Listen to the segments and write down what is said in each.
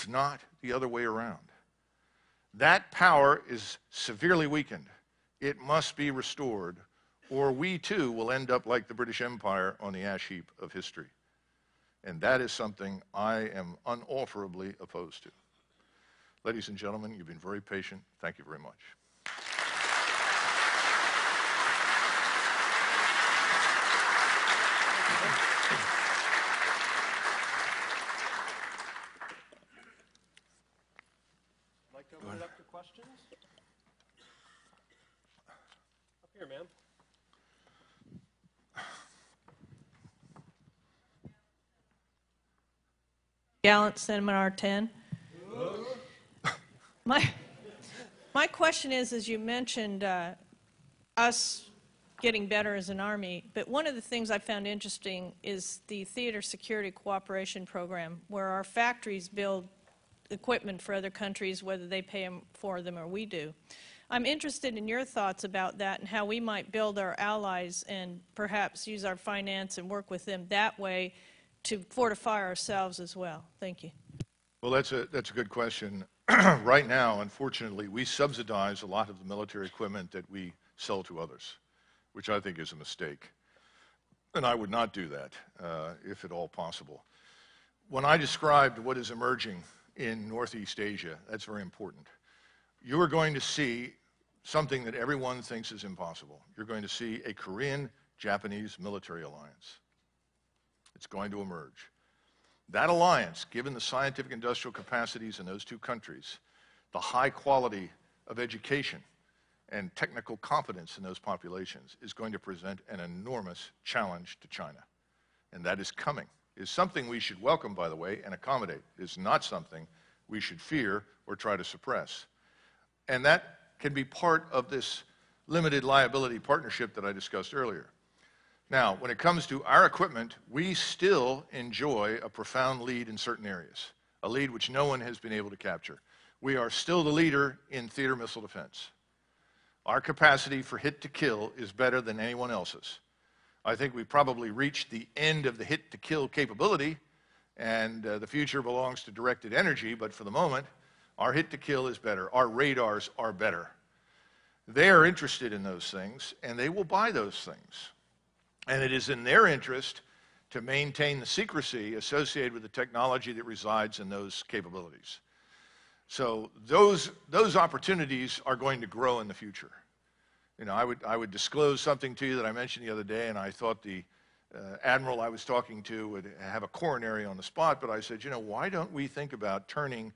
It's not the other way around. That power is severely weakened. It must be restored, or we too will end up like the British Empire on the ash heap of history. And that is something I am unalterably opposed to. Ladies and gentlemen, you've been very patient. Thank you very much. I'd like to open it up to questions. Up here, ma'am. Gallant Seminar 10. My question is, as you mentioned, us getting better as an Army, but one of the things I found interesting is the Theater Security Cooperation Program, where our factories build equipment for other countries, whether they pay for them or we do. I'm interested in your thoughts about that and how we might build our allies and perhaps use our finance and work with them that way to fortify ourselves as well. Thank you. Well, that's a good question. Right now, unfortunately, we subsidize a lot of the military equipment that we sell to others, which I think is a mistake. And I would not do that, if at all possible. When I described what is emerging in Northeast Asia, that's very important. You are going to see something that everyone thinks is impossible. You're going to see a Korean-Japanese military alliance. It's going to emerge. That alliance, given the scientific industrial capacities in those two countries, the high quality of education and technical competence in those populations, is going to present an enormous challenge to China. And that is coming. Is something we should welcome, by the way, and accommodate. It is not something we should fear or try to suppress. And that can be part of this limited liability partnership that I discussed earlier. Now, when it comes to our equipment, we still enjoy a profound lead in certain areas, a lead which no one has been able to capture. We are still the leader in theater missile defense. Our capacity for hit-to-kill is better than anyone else's. I think we probably reached the end of the hit-to-kill capability, and the future belongs to directed energy, but for the moment, our hit-to-kill is better. Our radars are better. They are interested in those things, and they will buy those things. And it is in their interest to maintain the secrecy associated with the technology that resides in those capabilities. So those opportunities are going to grow in the future. You know, I would disclose something to you that I mentioned the other day, and I thought the admiral I was talking to would have a coronary on the spot, but I said, you know, why don't we think about turning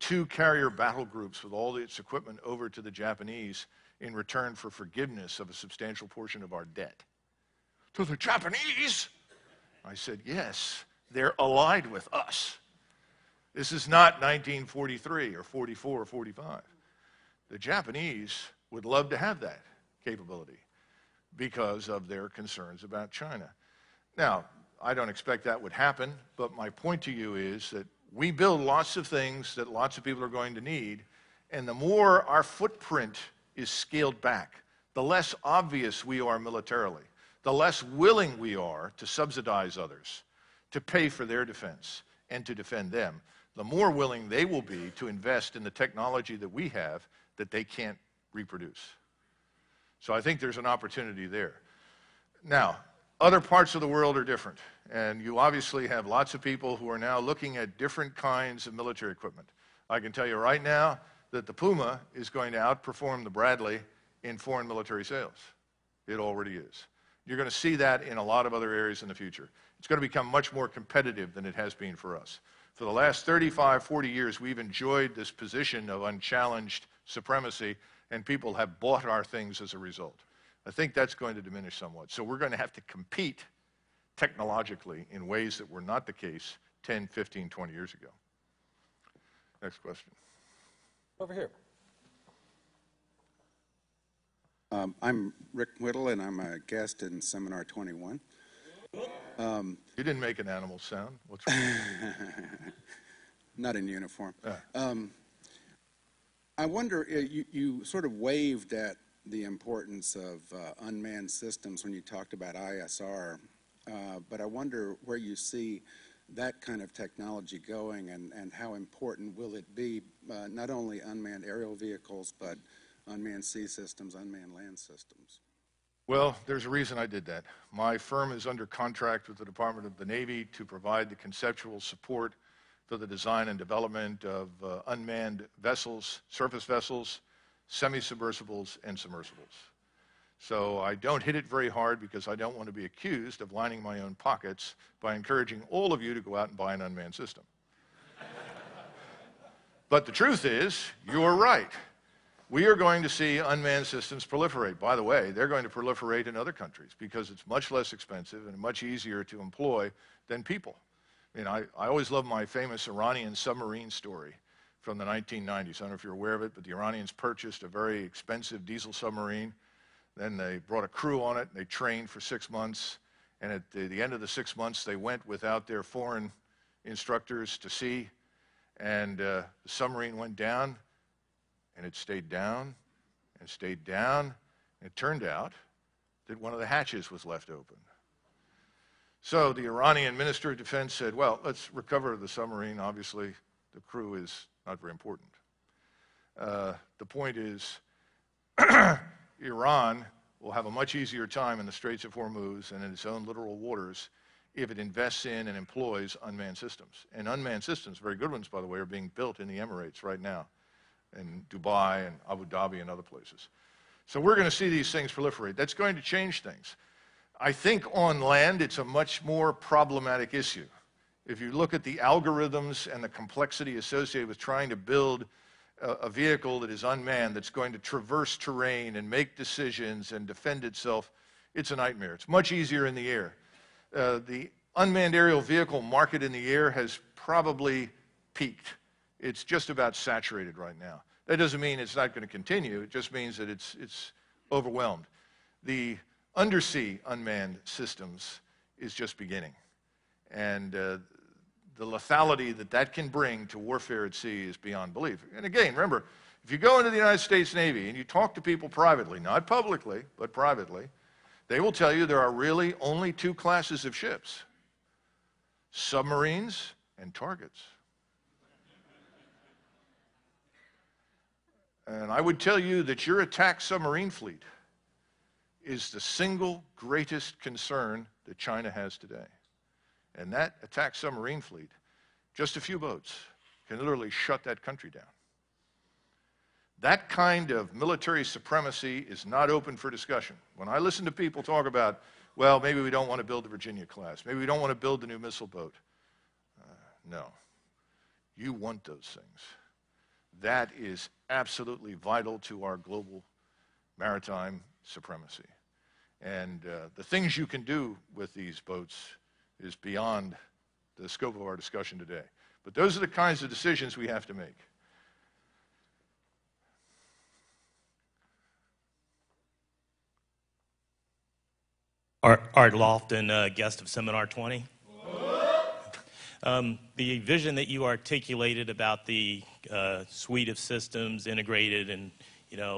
2 carrier battle groups with all its equipment over to the Japanese in return for forgiveness of a substantial portion of our debt? To the Japanese? I said, yes, they're allied with us. This is not 1943 or 44 or 45. The Japanese would love to have that capability because of their concerns about China. Now, I don't expect that would happen, but my point to you is that we build lots of things that lots of people are going to need, and the more our footprint is scaled back, the less obvious we are militarily, the less willing we are to subsidize others, to pay for their defense, and to defend them, the more willing they will be to invest in the technology that we have that they can't reproduce. So I think there's an opportunity there. Now, other parts of the world are different, and you obviously have lots of people who are now looking at different kinds of military equipment. I can tell you right now that the Puma is going to outperform the Bradley in foreign military sales. It already is. You're going to see that in a lot of other areas in the future. It's going to become much more competitive than it has been for us. For the last 35, 40 years, we've enjoyed this position of unchallenged supremacy, and people have bought our things as a result. I think that's going to diminish somewhat. So we're going to have to compete technologically in ways that were not the case 10, 15, 20 years ago. Next question. Over here. I'm Rick Whittle, and I'm a guest in Seminar 21. You didn't make an animal sound. What's wrong? Not in uniform. I wonder, you sort of waved at the importance of unmanned systems when you talked about ISR, but I wonder where you see that kind of technology going, and how important will it be, not only unmanned aerial vehicles, but unmanned sea systems, unmanned land systems? Well, there's a reason I did that. My firm is under contract with the Department of the Navy to provide the conceptual support for the design and development of unmanned vessels, surface vessels, semi-submersibles, and submersibles. So I don't hit it very hard because I don't want to be accused of lining my own pockets by encouraging all of you to go out and buy an unmanned system. But the truth is, you're right. We are going to see unmanned systems proliferate. By the way, they're going to proliferate in other countries because it's much less expensive and much easier to employ than people. I mean, I always love my famous Iranian submarine story from the 1990s. I don't know if you're aware of it, but the Iranians purchased a very expensive diesel submarine. Then they brought a crew on it, and they trained for 6 months. And at the end of the 6 months, they went without their foreign instructors to sea. And the submarine went down, and it stayed down, and stayed down. And it turned out that one of the hatches was left open. So the Iranian Minister of Defense said, well, let's recover the submarine. Obviously, the crew is not very important. The point is, Iran will have a much easier time in the Straits of Hormuz and in its own littoral waters if it invests in and employs unmanned systems. And unmanned systems, very good ones, by the way, are being built in the Emirates right now, in Dubai and Abu Dhabi and other places. So we're going to see these things proliferate. That's going to change things. I think on land, it's a much more problematic issue. If you look at the algorithms and the complexity associated with trying to build a vehicle that is unmanned, that's going to traverse terrain and make decisions and defend itself, it's a nightmare. It's much easier in the air. The unmanned aerial vehicle market in the air has probably peaked. It's just about saturated right now. That doesn't mean it's not going to continue. It just means that it's overwhelmed. The undersea unmanned systems is just beginning. And the lethality that that can bring to warfare at sea is beyond belief. And again, remember, if you go into the United States Navy and you talk to people privately, not publicly, but privately, they will tell you there are really only two classes of ships: submarines and targets. And I would tell you that your attack submarine fleet is the single greatest concern that China has today. And that attack submarine fleet, just a few boats, can literally shut that country down. That kind of military supremacy is not open for discussion. When I listen to people talk about, well, maybe we don't want to build the Virginia class, maybe we don't want to build the new missile boat. No. You want those things. That is absolutely vital to our global maritime supremacy. And the things you can do with these boats is beyond the scope of our discussion today. But those are the kinds of decisions we have to make. Art Lofton, guest of Seminar 20. The vision that you articulated about the suite of systems integrated and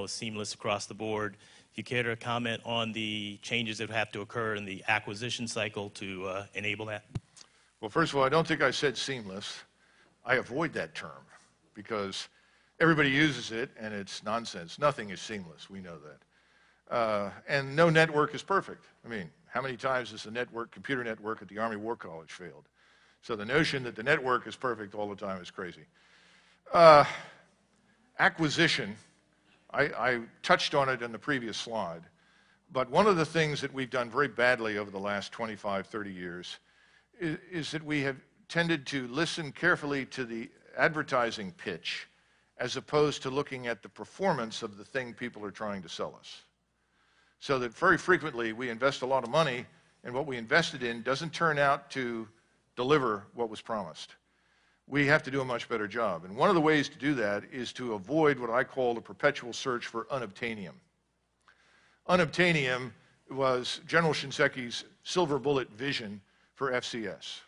seamless across the board, if you care to comment on the changes that have to occur in the acquisition cycle to enable that? Well, first of all, I don't think I said seamless. I avoid that term because everybody uses it and it's nonsense. Nothing is seamless. We know that. And no network is perfect. I mean, how many times has the computer network at the Army War College failed? So the notion that the network is perfect all the time is crazy. Acquisition, I touched on it in the previous slide, but one of the things that we've done very badly over the last 25, 30 years is that we have tended to listen carefully to the advertising pitch as opposed to looking at the performance of the thing people are trying to sell us. So that very frequently we invest a lot of money and what we invested in doesn't turn out to deliver what was promised. We have to do a much better job. And one of the ways to do that is to avoid what I call the perpetual search for unobtainium. Unobtainium was General Shinseki's silver bullet vision for FCS.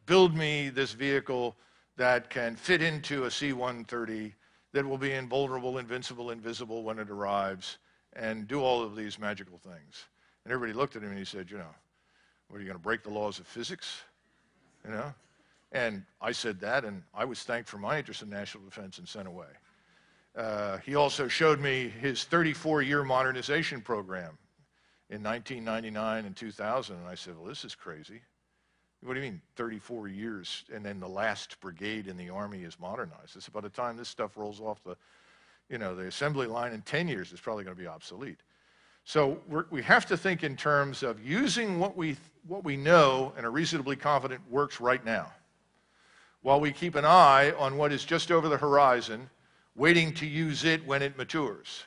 Build me this vehicle that can fit into a C-130, that will be invulnerable, invincible, invisible when it arrives, and do all of these magical things. And everybody looked at him and he said, what, are you going to break the laws of physics? you know? And I said that, and I was thanked for my interest in national defense and sent away. He also showed me his 34-year modernization program in 1999 and 2000, and I said, well, this is crazy. What do you mean 34 years, and then the last brigade in the Army is modernized? It's by the time this stuff rolls off the, the assembly line in 10 years, it's probably going to be obsolete. So we have to think in terms of using what we know and are reasonably confident works right now, while we keep an eye on what is just over the horizon, waiting to use it when it matures.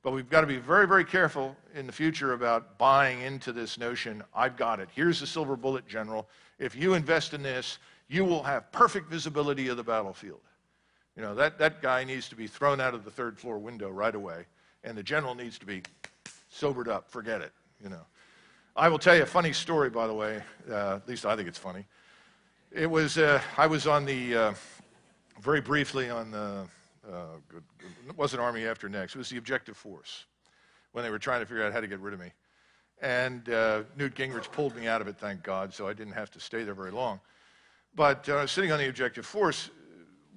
But we've got to be very, very careful in the future about buying into this notion, I've got it. Here's the silver bullet, General. If you invest in this, you will have perfect visibility of the battlefield. That guy needs to be thrown out of the third floor window right away, and the general needs to be sobered up. Forget it, I will tell you a funny story, by the way. At least I think it's funny. It was, I was on the, very briefly on the, it wasn't Army After Next. It was the Objective Force when they were trying to figure out how to get rid of me. And Newt Gingrich pulled me out of it, thank God, so I didn't have to stay there very long. But sitting on the Objective Force,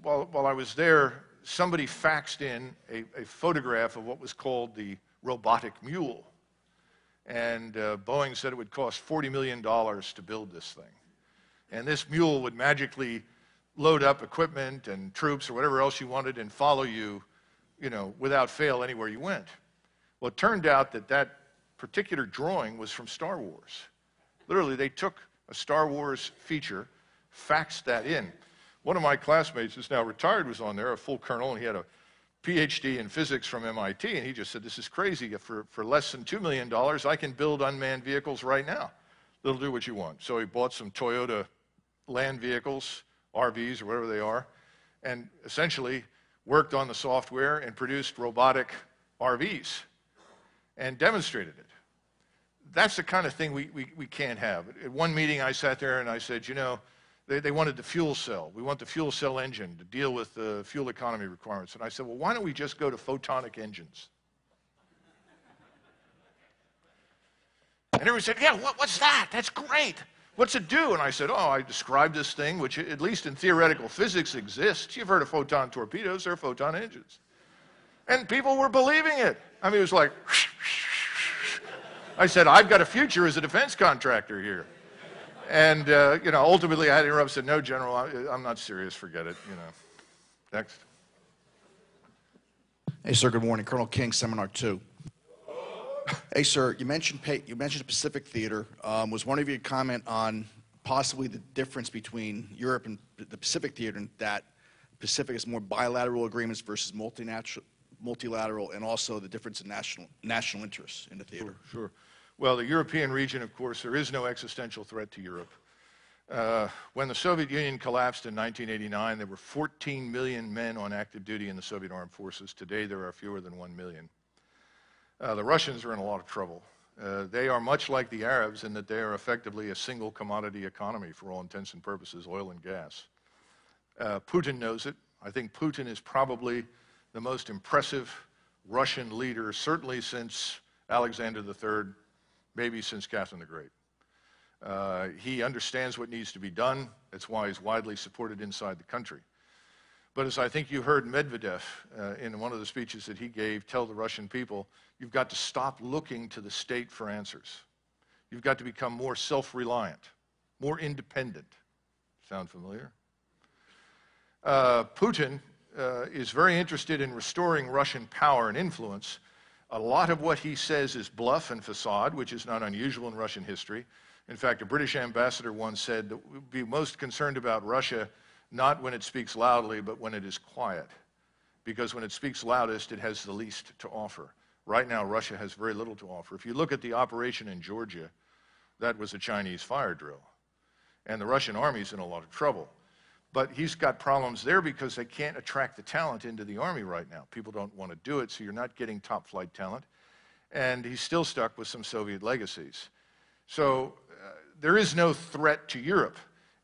while I was there, somebody faxed in a photograph of what was called the robotic mule. And Boeing said it would cost $40 million to build this thing. And this mule would magically load up equipment and troops or whatever else you wanted and follow you, without fail anywhere you went. Well, it turned out that particular drawing was from Star Wars. Literally, they took a Star Wars feature, faxed that in. One of my classmates who's now retired was on there, a full colonel, and he had a PhD in physics from MIT, and he just said, this is crazy. For less than $2 million, I can build unmanned vehicles right now. They'll do what you want. So he bought some Toyota land vehicles, RVs or whatever they are, and essentially worked on the software and produced robotic RVs and demonstrated it. That's the kind of thing we can't have. At one meeting I sat there and I said, they wanted the fuel cell. We want the fuel cell engine to deal with the fuel economy requirements. And I said, well, why don't we just go to photonic engines? And everybody said, yeah, what's that? That's great. What's it do? And I said, I described this thing, which at least in theoretical physics exists. You've heard of photon torpedoes, they're photon engines. And people were believing it. I mean, it was like, I said, I've got a future as a defense contractor here. And, ultimately I had to interrupt and said, no, General, I'm not serious, forget it, Next. Hey, sir, good morning. Colonel King, Seminar 2. Hey, sir, you mentioned the Pacific Theater. Was wondering if you could comment on possibly the difference between Europe and the Pacific Theater, and that Pacific is more bilateral agreements versus multilateral, and also the difference in national interests in the theater. Sure. Well, the European region, of course, there is no existential threat to Europe. When the Soviet Union collapsed in 1989, there were 14 million men on active duty in the Soviet armed forces. Today, there are fewer than 1 million. The Russians are in a lot of trouble. They are much like the Arabs in that they are effectively a single commodity economy for all intents and purposes, oil and gas. Putin knows it. I think Putin is probably the most impressive Russian leader, certainly since Alexander III, maybe since Catherine the Great. He understands what needs to be done. That's why he's widely supported inside the country. But as I think you heard Medvedev in one of the speeches that he gave tell the Russian people, you've got to stop looking to the state for answers. You've got to become more self-reliant, more independent. Sound familiar? Putin is very interested in restoring Russian power and influence. A lot of what he says is bluff and facade, which is not unusual in Russian history. In fact, a British ambassador once said that we'd be most concerned about Russia not when it speaks loudly, but when it is quiet. Because when it speaks loudest, it has the least to offer. Right now, Russia has very little to offer. If you look at the operation in Georgia, that was a Chinese fire drill. And the Russian army's in a lot of trouble. But he's got problems there because they can't attract the talent into the army right now. People don't want to do it, so you're not getting top flight talent. And he's still stuck with some Soviet legacies. So there is no threat to Europe.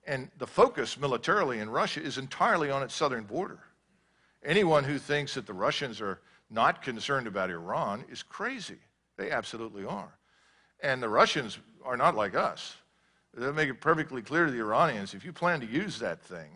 And the focus militarily in Russia is entirely on its southern border. Anyone who thinks that the Russians are not concerned about Iran is crazy. They absolutely are. And the Russians are not like us. They'll make it perfectly clear to the Iranians, if you plan to use that thing,